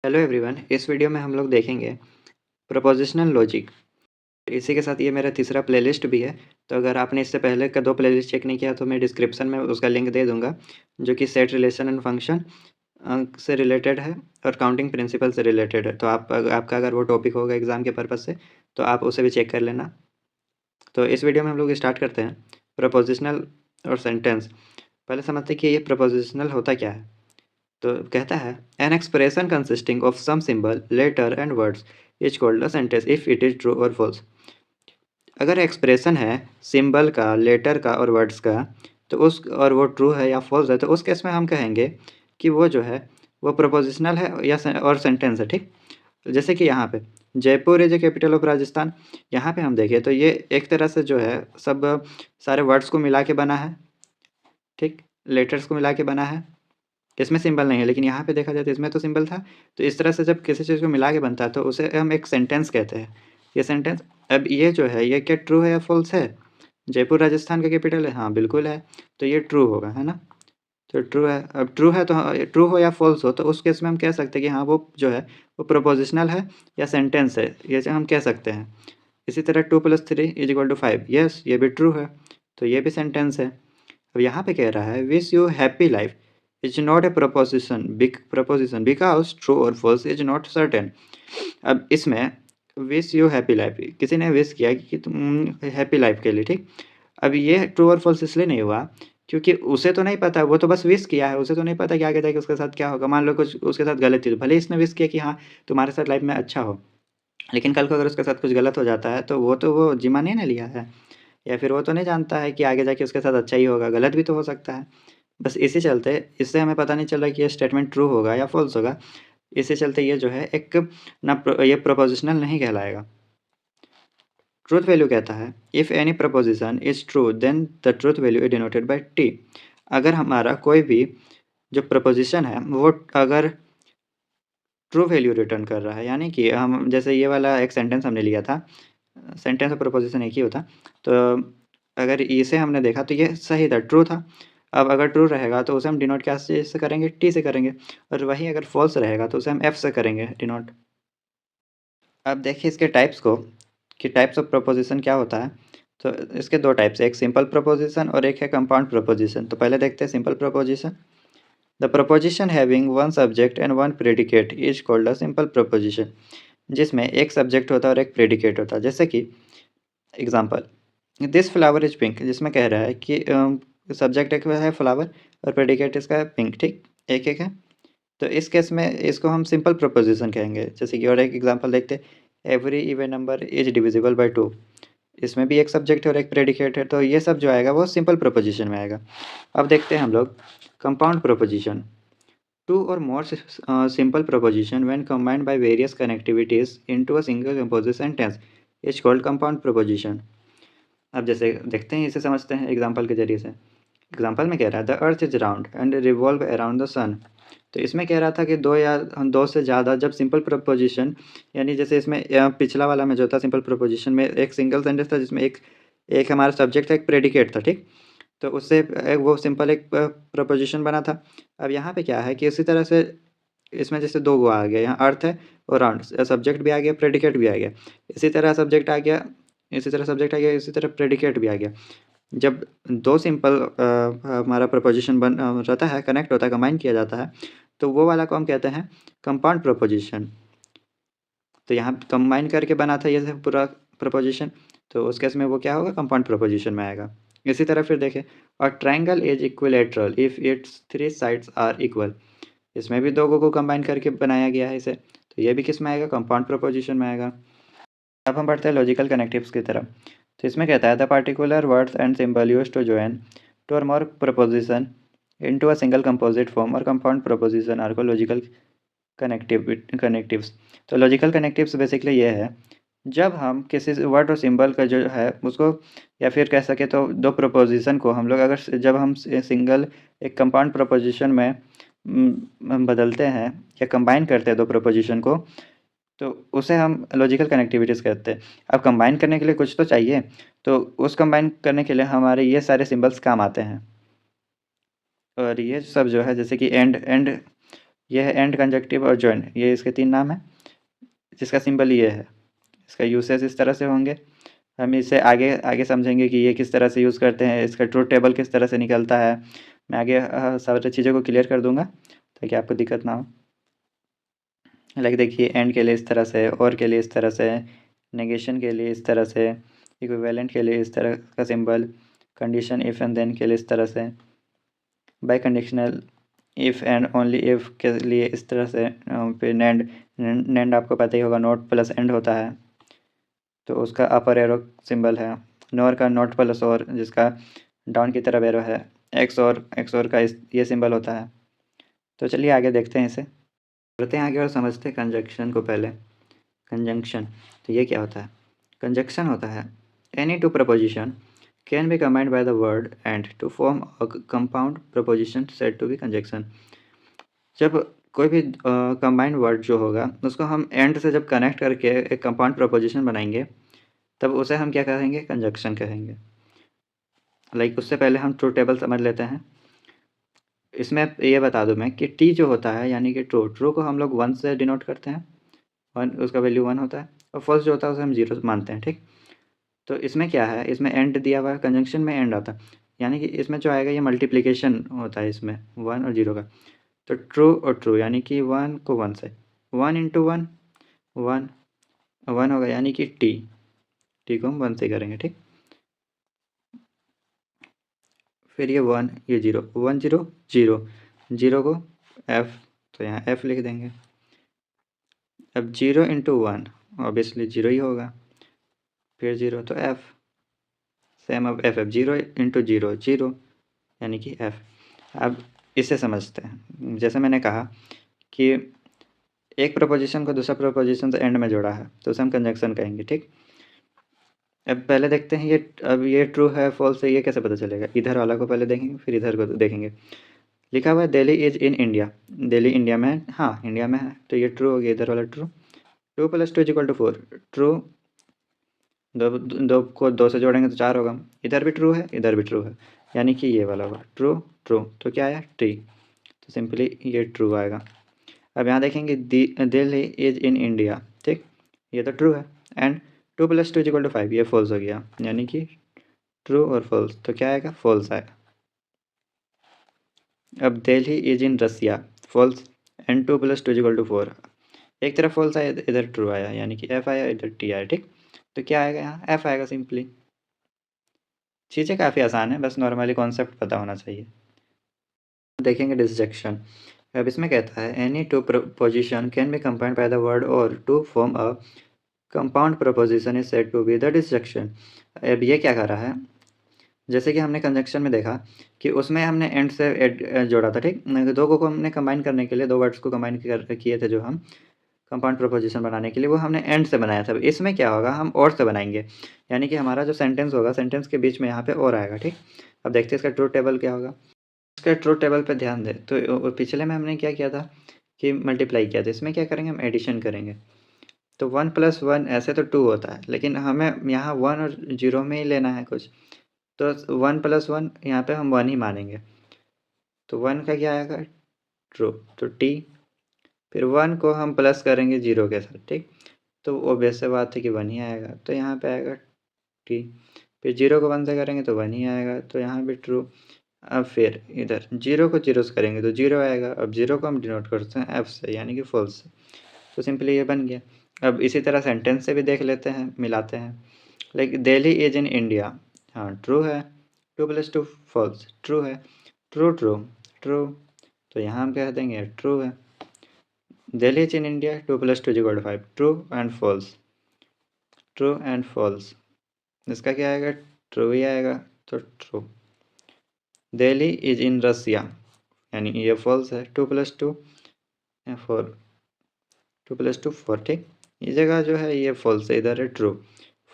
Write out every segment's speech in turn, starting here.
Hello everyone, इस video में हम लोग देखेंगे प्रपोजिशनल लॉजिक। इसी के साथ ये मेरा तीसरा प्लेलिस्ट भी है। तो अगर आपने इससे पहले का 2 प्लेलिस्ट चेक नहीं किया तो मैं डिस्क्रिप्शन में उसका लिंक दे दूंगा, जो कि सेट रिलेशन एंड फंक्शन से रिलेटेड है और काउंटिंग प्रिंसिपल से रिलेटेड है। तो आपका अगर वो टॉपिक होगा एग्ज़ाम के पर्पज़ से तो आप उसे भी चेक कर लेना। तो इस वीडियो में हम लोग स्टार्ट करते हैं प्रपोजिशनल और सेंटेंस। पहले समझते हैं कि ये प्रपोजिशनल होता क्या है। तो कहता है an expression consisting of some symbol letter and words is called a sentence if it is true और फॉल्स। अगर एक्सप्रेशन है सिंबल का, लेटर का और वर्ड्स का, तो उस और वो ट्रू है या फॉल्स है, तो उस केस में हम कहेंगे कि वो जो है वो प्रपोजिशनल है या और सेंटेंस है। ठीक, तो जैसे कि यहाँ पे Jaipur is a capital of Rajasthan. यहाँ पे हम देखें तो ये एक तरह से जो है सब सारे वर्ड्स को मिला के बना है। ठीक, लेटर्स को मिला के बना है, इसमें सिंबल नहीं है, लेकिन यहाँ पे देखा जाए तो इसमें तो सिंबल था। तो इस तरह से जब किसी चीज़ को मिला के बनता है तो उसे हम एक सेंटेंस कहते हैं। ये सेंटेंस, अब ये जो है ये क्या ट्रू है या फॉल्स है? जयपुर राजस्थान का कैपिटल है, हाँ बिल्कुल है, तो ये ट्रू होगा, है ना। तो ट्रू है, अब ट्रू है तो ट्रू हो या फॉल्स हो तो उस केस में हम कह सकते हैं कि हाँ वो जो है वो प्रपोजिशनल है या सेंटेंस है, ये जो हम कह सकते हैं। इसी तरह 2+3=5, यस ये भी ट्रू है, तो ये भी सेंटेंस है। अब यहाँ पे कह रहा है wish you happy life is not a preposition because true और फॉल्स इज नॉट सर्टेन। अब इसमें विश यू हैप्पी लाइफ, किसी ने विश किया कि तुम हैप्पी लाइफ के लिए। ठीक, अब ये ट्रू और फॉल्स इसलिए नहीं हुआ क्योंकि उसे तो नहीं पता, वो तो बस विश किया है, उसे तो नहीं पता कि आगे जाके उसके साथ क्या होगा। मान लो कुछ उसके साथ गलत थी तो भले इसने विश किया कि हाँ तुम्हारे साथ लाइफ में अच्छा हो, लेकिन कल को अगर उसके साथ कुछ गलत हो जाता है तो वो जिम्मा नहीं ना लिया है, या फिर वो तो नहीं जानता है कि आगे जाके उसके साथ अच्छा ही होगा, गलत भी तो हो सकता है। बस इसी चलते इससे हमें पता नहीं चल रहा कि ये स्टेटमेंट ट्रू होगा या फॉल्स होगा। इसी चलते ये जो है एक ये प्रपोजिशनल नहीं कहलाएगा। ट्रूथ वैल्यू कहता है if any proposition is true then the truth value is denoted by T. अगर हमारा कोई भी जो प्रपोजिशन है वो अगर ट्रू वैल्यू रिटर्न कर रहा है, यानी कि हम जैसे ये वाला एक सेंटेंस हमने लिया था, सेंटेंस और प्रपोजिशन एक ही होता, तो अगर इसे हमने देखा तो ये सही था, ट्रू था। अब अगर ट्रू रहेगा तो उसे हम डिनोट क्या से करेंगे, टी से करेंगे, और वहीं अगर फॉल्स रहेगा तो उसे हम एफ से करेंगे डिनोट। अब देखिए इसके टाइप्स को कि टाइप्स ऑफ प्रपोजिशन क्या होता है। तो इसके 2 टाइप्स है, एक सिंपल प्रपोजिशन और एक है कंपाउंड प्रपोजिशन। तो पहले देखते हैं simple preposition. The preposition having one subject and one predicate is called a simple preposition, जिसमें एक सब्जेक्ट होता है और एक प्रेडिकेट होता है। जैसे कि example this flower is pink, जिसमें कह रहा है कि सब्जेक्ट एक है फ्लावर और प्रेडिकेट इसका है पिंक। ठीक, एक एक है, तो इस केस में इसको हम सिंपल प्रपोजिशन कहेंगे। जैसे कि और एक एग्जांपल देखते हैं every even number is divisible by 2, इसमें भी एक सब्जेक्ट है और एक प्रेडिकेट है, तो ये सब जो आएगा वो सिंपल प्रपोजिशन में आएगा। अब देखते हैं हम लोग compound preposition. To or more simple proposition when combined by various connectivities into a single composite sentence is called compound proposition। अब जैसे देखते हैं, इसे समझते हैं एग्जाम्पल के जरिए से। एग्जाम्पल में कह रहा है the earth is round and revolve around the sun. तो इसमें कह रहा था कि दो या दो से ज़्यादा जब सिंपल प्रपोजिशन, यानी जैसे इसमें पिछला वाला में जो था सिंपल प्रपोजिशन में एक सिंगल सेंटेंस था जिसमें एक एक हमारा सब्जेक्ट था, एक प्रेडिकेट था। ठीक, तो उससे एक वो सिंपल एक प्रपोजिशन बना था। अब यहाँ पे क्या है कि इसी तरह से इसमें जैसे 2 गो आ गया, यहाँ अर्थ है और राउंड, सब्जेक्ट भी आ गया, प्रेडिकेट भी आ गया। इसी तरह सब्जेक्ट आ गया, इसी तरह सब्जेक्ट आ गया, इसी तरह प्रेडिकेट भी आ गया। जब 2 सिंपल हमारा प्रपोजिशन रहता है, कनेक्ट होता है, कंबाइन किया जाता है, तो वो वाला को हम कहते हैं कंपाउंड प्रपोजिशन। तो यहाँ कंबाइन करके बना था ये पूरा प्रपोजिशन, तो उस केस में वो क्या होगा, कंपाउंड प्रपोजिशन में आएगा। इसी तरह फिर देखें और triangle is equilateral if its 3 sides are equal, इसमें भी 2 को कंबाइन करके बनाया गया है इसे, तो ये भी किस में आएगा, कंपाउंड प्रपोजिशन में आएगा। अब हम बढ़ते हैं लॉजिकल कनेक्टिव्स की तरफ। तो इसमें कहता है the particular words and symbol use to join two or more proposition into a single composite form or compound proposition are को लॉजिकल कनेक्टिव्स। तो लॉजिकल कनेक्टिव्स बेसिकली ये है जब हम किसी वर्ड और सिंबल का जो है उसको, या फिर कह सके तो 2 प्रपोजिशन को हम लोग अगर जब हम सिंगल एक कंपाउंड प्रपोजिशन में हम बदलते हैं या कंबाइन करते हैं 2 प्रपोजिशन को, तो उसे हम लॉजिकल कनेक्टिविटीज़ कहते हैं। अब कंबाइन करने के लिए कुछ तो चाहिए, तो उस कंबाइन करने के लिए हमारे ये सारे सिंबल्स काम आते हैं। और ये सब जो है जैसे कि एंड एंड, ये है एंड, कंजक्टिव और जॉइन, ये इसके 3 नाम हैं, जिसका सिंबल ये है। इसका यूसेज इस तरह से होंगे। हम इसे आगे आगे समझेंगे कि ये किस तरह से यूज़ करते हैं, इसका ट्रूथ टेबल किस तरह से निकलता है। मैं आगे सारी चीज़ों को क्लियर कर दूंगा ताकि आपको दिक्कत ना हो। लाइक देखिए, एंड के लिए इस तरह से, और के लिए इस तरह से, नेगेशन के लिए इस तरह से, इक्विवेलेंट के लिए इस तरह का symbol, condition if and then के लिए इस तरह से, biconditional if and only if के लिए इस तरह से, फिर नैंड, नैंड आपको पता ही होगा नॉट प्लस एंड होता है तो उसका अपर एरो सिंबल है। नॉर का नॉट प्लस और, जिसका डाउन की तरफ एरो है। एक्स और का ये सिंबल होता है। तो चलिए आगे देखते हैं इसे, बढ़ते हैं आगे और समझते हैं कंजक्शन को। पहले कंजंक्शन, तो ये क्या होता है? कंजक्शन होता है any two proposition can be combined by the word and to form a compound proposition said to be conjunction. जब कोई भी कंबाइंड वर्ड जो होगा उसको हम एंड से जब कनेक्ट करके एक कंपाउंड प्रपोजिशन बनाएंगे तब उसे हम क्या कहेंगे? कंजक्शन कहेंगे। लाइक उससे पहले हम ट्रू टेबल समझ लेते हैं। इसमें ये बता दूं मैं कि टी जो होता है यानी कि ट्रू, ट्रू को हम लोग 1 से डिनोट करते हैं, 1 उसका वैल्यू 1 होता है, और फर्स्ट जो होता है उसे हम 0 मानते हैं, ठीक। तो इसमें क्या है, इसमें एंड दिया हुआ है, कंजंक्शन में एंड आता है, यानी कि इसमें जो आएगा ये मल्टीप्लिकेशन होता है इसमें 1 और 0 का। तो ट्रू और ट्रू यानी कि 1 को 1 से, 1 इंटू 1 1 1 होगा, यानी कि टी को हम 1 से करेंगे, ठीक। फिर ये 1 ये 0 1 0 0 0 को f, तो यहाँ f लिख देंगे। अब 0 इंटू 1 ऑब्वियसली 0 ही होगा, फिर 0 तो f, सेम अब f 0 इंटू 0 0 यानी कि f। अब इसे समझते हैं। जैसे मैंने कहा कि एक प्रपोजिशन को दूसरा प्रपोजिशन से एंड में जोड़ा है तो उसे हम कंजक्शन कहेंगे, ठीक। अब पहले देखते हैं ये, अब ये ट्रू है फॉल्स है ये कैसे पता चलेगा? इधर वाला को पहले देखेंगे फिर इधर को देखेंगे। लिखा हुआ है Delhi is in India, Delhi India में है, हाँ इंडिया में है, तो ये ट्रू हो गया, इधर वाला true. 2 + 2 is equal to 4, true. दो दो को 2 से जोड़ेंगे तो 4 होगा, इधर भी ट्रू है इधर भी ट्रू है, यानी कि ये वाला होगा ट्रू ट्रू, तो क्या आया? टी, तो सिंपली ये ट्रू आएगा। अब यहाँ देखेंगे दिल्ली इज इन इंडिया, ठीक, ये तो ट्रू है, एंड 2 + 2 इज इक्वल टू 5 ये फॉल्स हो गया, यानी कि ट्रू और फॉल्स, तो क्या आएगा? फॉल्स आएगा। अब Delhi is in Russia, false, and 2 + 2 is equal to 4, एक तरफ फॉल्स आया इधर ट्रू आया, यानी कि एफ आया इधर टी आया, ठीक। तो क्या आएगा यहाँ? एफ आएगा सिंपली। चीज़ें काफ़ी आसान है, बस नॉर्मली कॉन्सेप्ट पता होना चाहिए। देखेंगे डिसजेक्शन। अब इसमें कहता है any two proposition can be combined by the word or to form a compound proposition is said to be the disjunction. अब ये क्या कर रहा है, जैसे कि हमने कंजक्शन में देखा कि उसमें हमने एंड से जोड़ा था, ठीक। दो को हमने कंबाइन करने के लिए, दो वर्ड्स को कंबाइन किए थे जो हम कंपाउंड प्रपोजिशन बनाने के लिए, वो हमने एंड से बनाया था। इसमें क्या होगा, हम और से बनाएंगे, यानी कि हमारा जो सेंटेंस होगा सेंटेंस के बीच में यहाँ पे और आएगा, ठीक। अब देखते हैं इसका ट्रूथ टेबल क्या होगा। इसका ट्रूथ टेबल पे ध्यान दें तो पिछले में हमने क्या किया था कि मल्टीप्लाई किया था, इसमें क्या करेंगे हम एडिशन करेंगे। तो 1 + 1 ऐसे तो 2 होता है, लेकिन हमें यहाँ 1 और 0 में ही लेना है कुछ, तो 1 + 1 यहाँ पे हम 1 ही मानेंगे, तो 1 का क्या आएगा? ट्रू, तो टी। फिर 1 को हम प्लस करेंगे 0 के साथ, ठीक, तो ऑब्वियस सी बात है कि 1 ही आएगा, तो यहाँ पे आएगा टी। फिर 0 को 1 से करेंगे तो 1 ही आएगा, तो यहाँ भी ट्रू। अब फिर इधर 0 को 0 से करेंगे तो 0 आएगा, अब 0 को हम डिनोट करते हैं एफ से, यानी कि फॉल्स से, तो सिंपली ये बन गया। अब इसी तरह सेंटेंस से भी देख लेते हैं, मिलाते हैं। Like Delhi is in India, हाँ ट्रू है, 2 + 2 फॉल्स, ट्रू है, ट्रू ट्रू ट्रू, तो यहाँ हम कह देंगे ट्रू है। Delhi is in India 2 + 2 = 5, true and false, true and false, इसका क्या आएगा? ट्रू ही आएगा, तो true. Delhi is in Russia, यानी ये फॉल्स है, 2 + 2 4, 2 + 2 4, ठीक। ये जगह जो है ये फॉल्स है, इधर है ट्रू,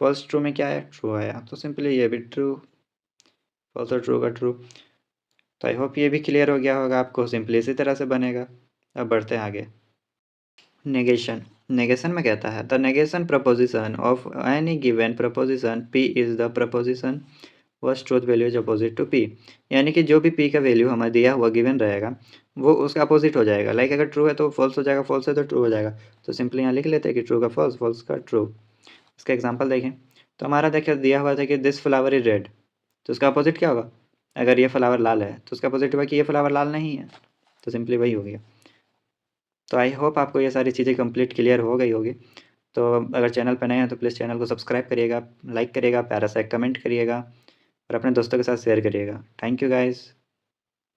फॉल्स ट्रू में क्या है? ट्रू आया, तो सिंपली ये भी ट्रू, फॉल्स और ट्रू का ट्रू। तो आई होप ये भी क्लियर हो गया होगा आपको, सिंपली इसी तरह से बनेगा। अब बढ़ते हैं आगे। नेगेशन, नेगेशन में कहता है the negation proposition of any given proposition P is the proposition whose truth value is opposite to P, यानी कि जो भी पी का वैल्यू हमें दिया हुआ गिवन रहेगा वो उसका अपोजिट हो जाएगा। लाइक अगर ट्रू है तो फॉल्स हो जाएगा, फॉल्स है तो ट्रू हो जाएगा। तो सिंपली यहाँ लिख लेते हैं कि ट्रू का फॉल्स, फॉल्स का ट्रू। इसका एग्जांपल देखें तो हमारा देखिए दिया हुआ था कि दिस फ्लावर इज रेड, तो उसका अपोजिट क्या होगा? अगर ये फ्लावर लाल है तो उसका अपोजिट हुआ कि ये फ्लावर लाल नहीं है, तो सिंपली वही हो गया। तो आई होप आपको ये सारी चीज़ें कंप्लीट क्लियर हो गई होगी। तो अगर चैनल पर नए हैं तो प्लीज़ चैनल को सब्सक्राइब करिएगा, लाइक करिएगा, प्यारा सा एक कमेंट करिएगा और अपने दोस्तों के साथ शेयर करिएगा। Thank you guys.